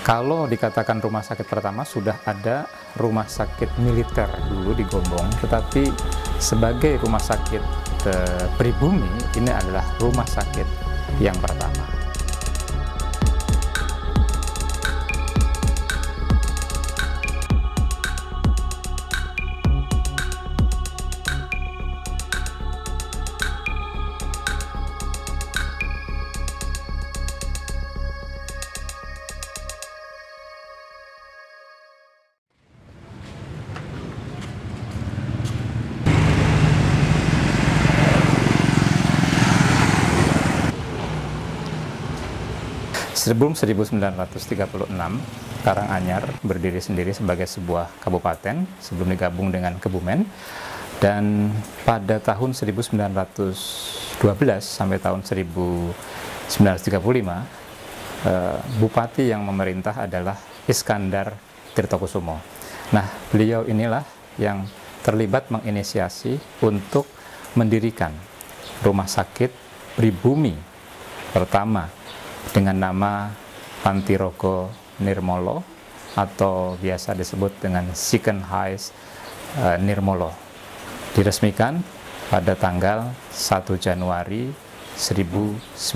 Kalau dikatakan rumah sakit pertama, sudah ada rumah sakit militer dulu di Gombong, tetapi sebagai rumah sakit pribumi, ini adalah rumah sakit yang pertama. Sebelum 1936, Karanganyar berdiri sendiri sebagai sebuah kabupaten sebelum digabung dengan Kebumen. Dan pada tahun 1912 sampai tahun 1935, bupati yang memerintah adalah Iskandar Tirtokusumo. Nah, beliau inilah yang terlibat menginisiasi untuk mendirikan rumah sakit pribumi pertama dengan nama Pantirogo Nirmolo atau biasa disebut dengan Second Highs Nirmolo. Diresmikan pada tanggal 1 Januari 1919.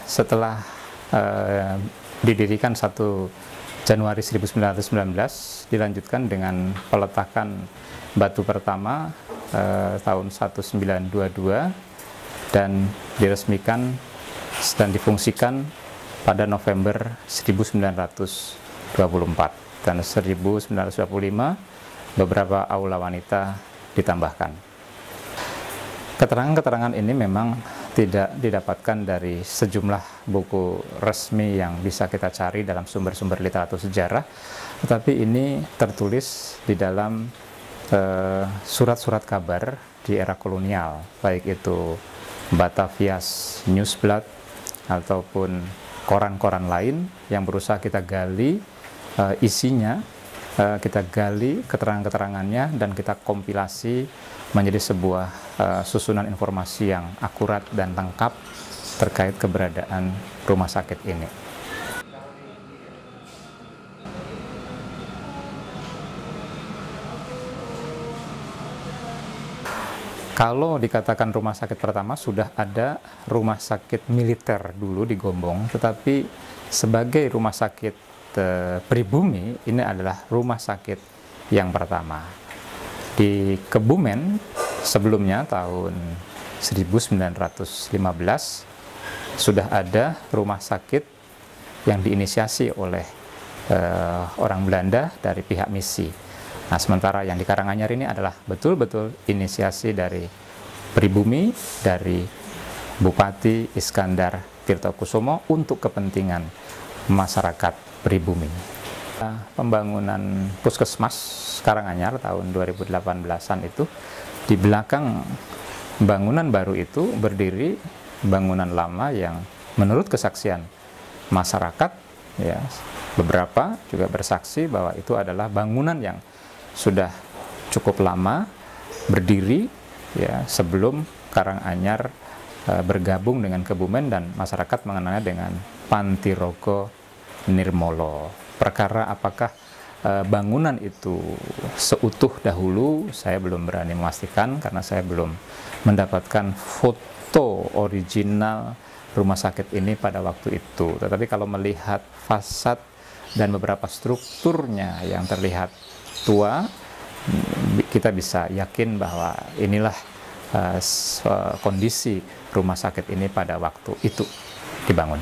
Setelah didirikan 1 Januari 1919, dilanjutkan dengan peletakan batu pertama tahun 1922 dan diresmikan dan difungsikan pada November 1924. Dan 1925 beberapa aula wanita ditambahkan. Keterangan-keterangan ini memang tidak didapatkan dari sejumlah buku resmi yang bisa kita cari dalam sumber-sumber literatur sejarah, tetapi ini tertulis di dalam surat-surat kabar di era kolonial, baik itu Batavia's Newsblad ataupun koran-koran lain yang berusaha kita gali isinya, kita gali keterangan-keterangannya dan kita kompilasi menjadi sebuah susunan informasi yang akurat dan lengkap terkait keberadaan rumah sakit ini. Kalau dikatakan rumah sakit pertama, sudah ada rumah sakit militer dulu di Gombong, tetapi sebagai rumah sakit pribumi, ini adalah rumah sakit yang pertama. Di Kebumen sebelumnya tahun 1915 sudah ada rumah sakit yang diinisiasi oleh orang Belanda dari pihak misi. Nah, sementara yang di Karanganyar ini adalah betul-betul inisiasi dari pribumi, dari Bupati Iskandar Tirtokusumo untuk kepentingan masyarakat pribumi. Pembangunan puskesmas Karanganyar tahun 2018-an itu, di belakang bangunan baru itu berdiri bangunan lama yang menurut kesaksian masyarakat, ya, beberapa juga bersaksi bahwa itu adalah bangunan yang sudah cukup lama berdiri, ya, sebelum Karanganyar bergabung dengan Kebumen dan masyarakat mengenalnya dengan Pantirogo Nirmolo. Perkara apakah bangunan itu seutuh dahulu, saya belum berani memastikan karena saya belum mendapatkan foto original rumah sakit ini pada waktu itu. Tetapi kalau melihat fasad dan beberapa strukturnya yang terlihat tua, kita bisa yakin bahwa inilah kondisi rumah sakit ini pada waktu itu dibangun.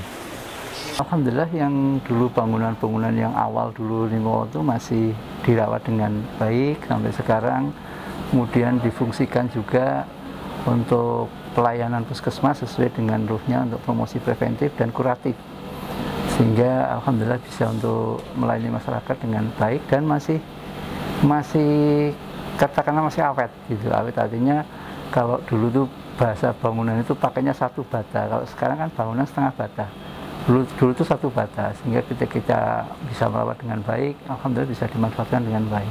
Alhamdulillah yang dulu bangunan-bangunan yang awal dulu Nirmolo itu masih dirawat dengan baik sampai sekarang. Kemudian difungsikan juga untuk pelayanan puskesmas sesuai dengan ruhnya untuk promosi preventif dan kuratif. Sehingga alhamdulillah bisa untuk melayani masyarakat dengan baik dan masih katakanlah masih awet gitu. Awet artinya kalau dulu tuh bahasa bangunan itu pakainya satu bata, kalau sekarang kan bangunan setengah bata. Dulu itu satu bata, sehingga ketika kita bisa merawat dengan baik, alhamdulillah bisa dimanfaatkan dengan baik.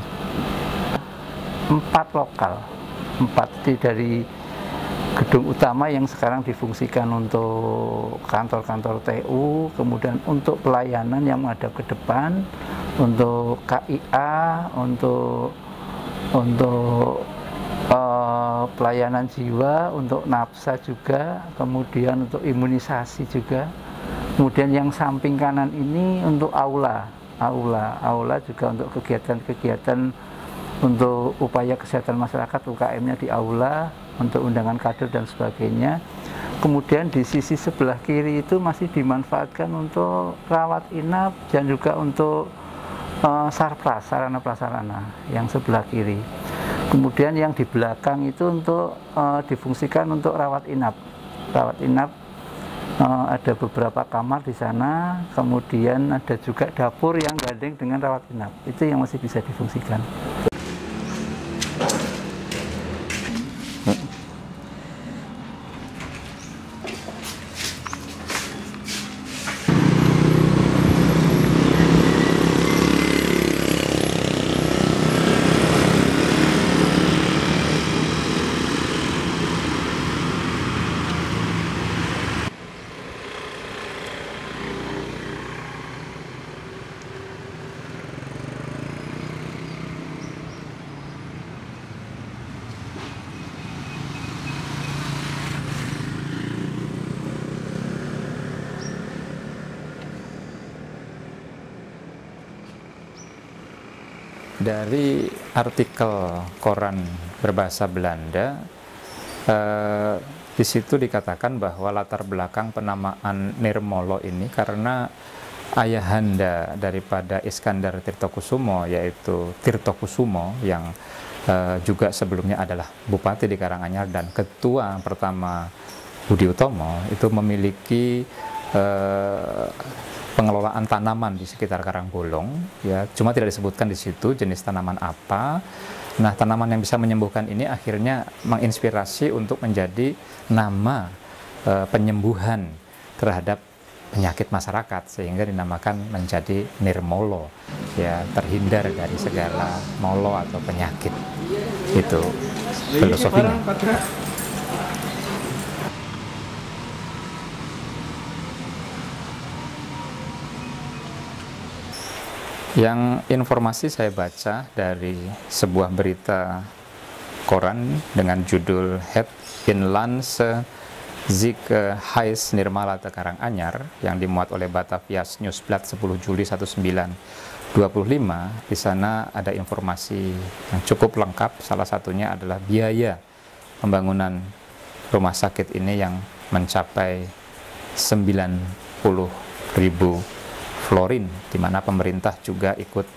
4 lokal, 4 dari gedung utama yang sekarang difungsikan untuk kantor-kantor TU, kemudian untuk pelayanan yang menghadap ke depan, untuk KIA, untuk pelayanan jiwa, untuk nafsa juga, kemudian untuk imunisasi juga. Kemudian yang samping kanan ini untuk aula juga untuk kegiatan-kegiatan untuk upaya kesehatan masyarakat UKM-nya di aula, untuk undangan kader dan sebagainya. Kemudian di sisi sebelah kiri itu masih dimanfaatkan untuk rawat inap dan juga untuk sarpras, sarana prasarana yang sebelah kiri. Kemudian yang di belakang itu untuk difungsikan untuk rawat inap. Ada beberapa kamar di sana, kemudian ada juga dapur yang gandeng dengan rawat inap. Itu yang masih bisa difungsikan. Dari artikel koran berbahasa Belanda, di situ dikatakan bahwa latar belakang penamaan Nirmolo ini karena ayahanda daripada Iskandar Tirtokusumo, yaitu Tirtokusumo yang juga sebelumnya adalah bupati di Karanganyar dan ketua pertama Budi Utomo, itu memiliki pengelolaan tanaman di sekitar Karangbolong, ya, cuma tidak disebutkan di situ jenis tanaman apa. Nah, tanaman yang bisa menyembuhkan ini akhirnya menginspirasi untuk menjadi nama penyembuhan terhadap penyakit masyarakat, sehingga dinamakan menjadi Nirmolo, ya, terhindar dari segala molo atau penyakit. Itu filosofinya. Yang informasi saya baca dari sebuah berita koran dengan judul Het Inlandse Ziekenhuis Nirmala Karanganyar yang dimuat oleh Batavias Nieuwsblad 10 Juli 1925. Di sana ada informasi yang cukup lengkap, salah satunya adalah biaya pembangunan rumah sakit ini yang mencapai 90.000 florin, di mana pemerintah juga ikut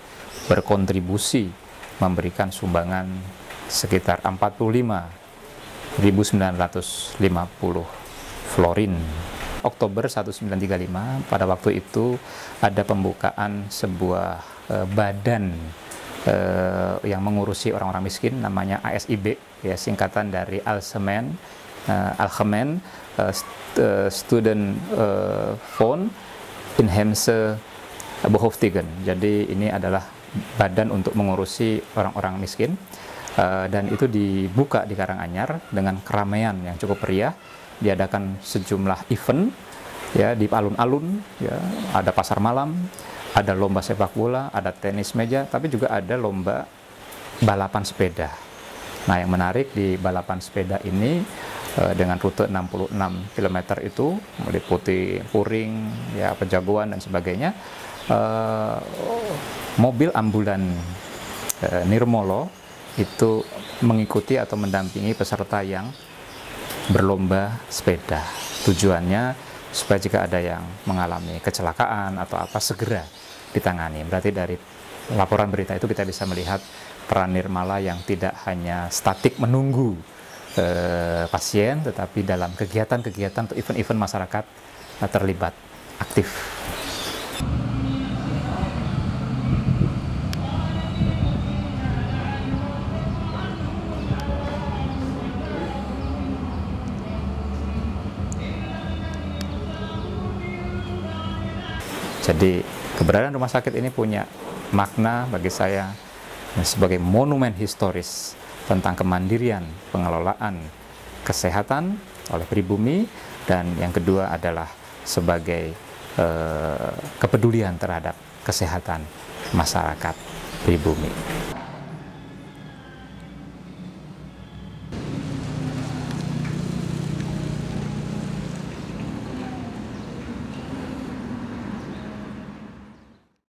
berkontribusi memberikan sumbangan sekitar 45.950 florin. Oktober 1935, pada waktu itu ada pembukaan sebuah badan yang mengurusi orang-orang miskin, namanya ASIB, ya, singkatan dari Algemeen Student Fund Inheemse Behoeftigen. Jadi ini adalah badan untuk mengurusi orang-orang miskin, dan itu dibuka di Karanganyar dengan keramaian yang cukup meriah. Diadakan sejumlah event, ya, di alun-alun, ya, ada pasar malam, ada lomba sepak bola, ada tenis meja, tapi juga ada lomba balapan sepeda. Nah, yang menarik di balapan sepeda ini dengan rute 66 km itu meliputi Puring, ya, Pejagoan dan sebagainya. Mobil ambulan Nirmolo itu mengikuti atau mendampingi peserta yang berlomba sepeda. Tujuannya supaya jika ada yang mengalami kecelakaan atau apa segera ditangani. Berarti dari laporan berita itu kita bisa melihat peran Nirmala yang tidak hanya statik menunggu pasien, tetapi dalam kegiatan-kegiatan atau event-event masyarakat terlibat aktif. Jadi keberadaan rumah sakit ini punya makna bagi saya sebagai monumen historis tentang kemandirian pengelolaan kesehatan oleh pribumi, dan yang kedua adalah sebagai kepedulian terhadap kesehatan masyarakat pribumi.